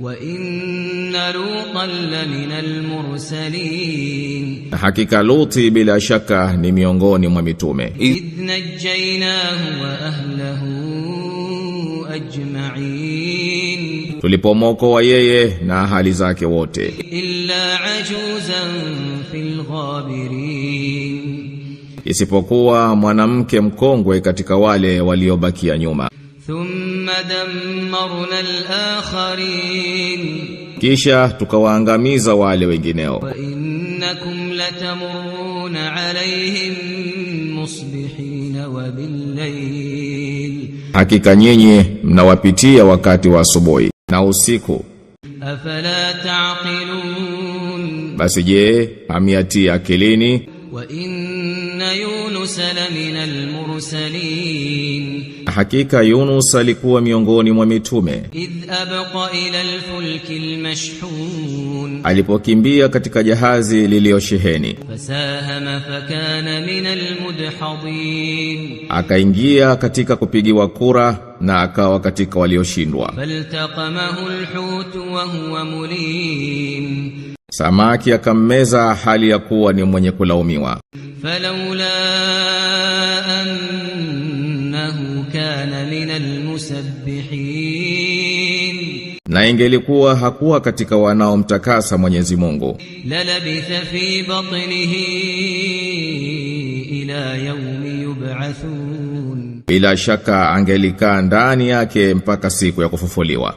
Wa inna Lutan laminal mursalin, hakika Luti bila shaka ni miongoni mwa mitume. idh najjaynahu wa ahlahu ajma'in, tulipomwokoa yeye na ahali zake wote. illa ajuzan fil ghabirin, isipokuwa mwanamke mkongwe katika wale waliobakia nyuma. thumma dammarna al-akharin, kisha tukawaangamiza wale wengineo. wa innakum latamuruna alayhim musbihina wa bil-layl, hakika nyinyi mnawapitia wakati wa asubuhi na usiku. afala ta'qilun, basi je, hamiatia akilini? wa inna Yunus laminal mursalin, hakika Yunus alikuwa miongoni mwa mitume. idh abqa ila al-fulki al-mashhun, alipokimbia katika jahazi liliosheheni. fasahama fakana minal mudhadhin, akaingia katika kupigiwa kura na akawa katika walioshindwa. faltaqamahu al-hut wa huwa mulim, samaki akammeza hali ya kuwa ni mwenye kulaumiwa. falawla annahu kana minal musabbihin, na ingelikuwa hakuwa katika wanaomtakasa Mwenyezi Mungu, lalabitha fi batnihi ila yawmi yub'athun, bila shaka angelikaa ndani yake mpaka siku ya kufufuliwa.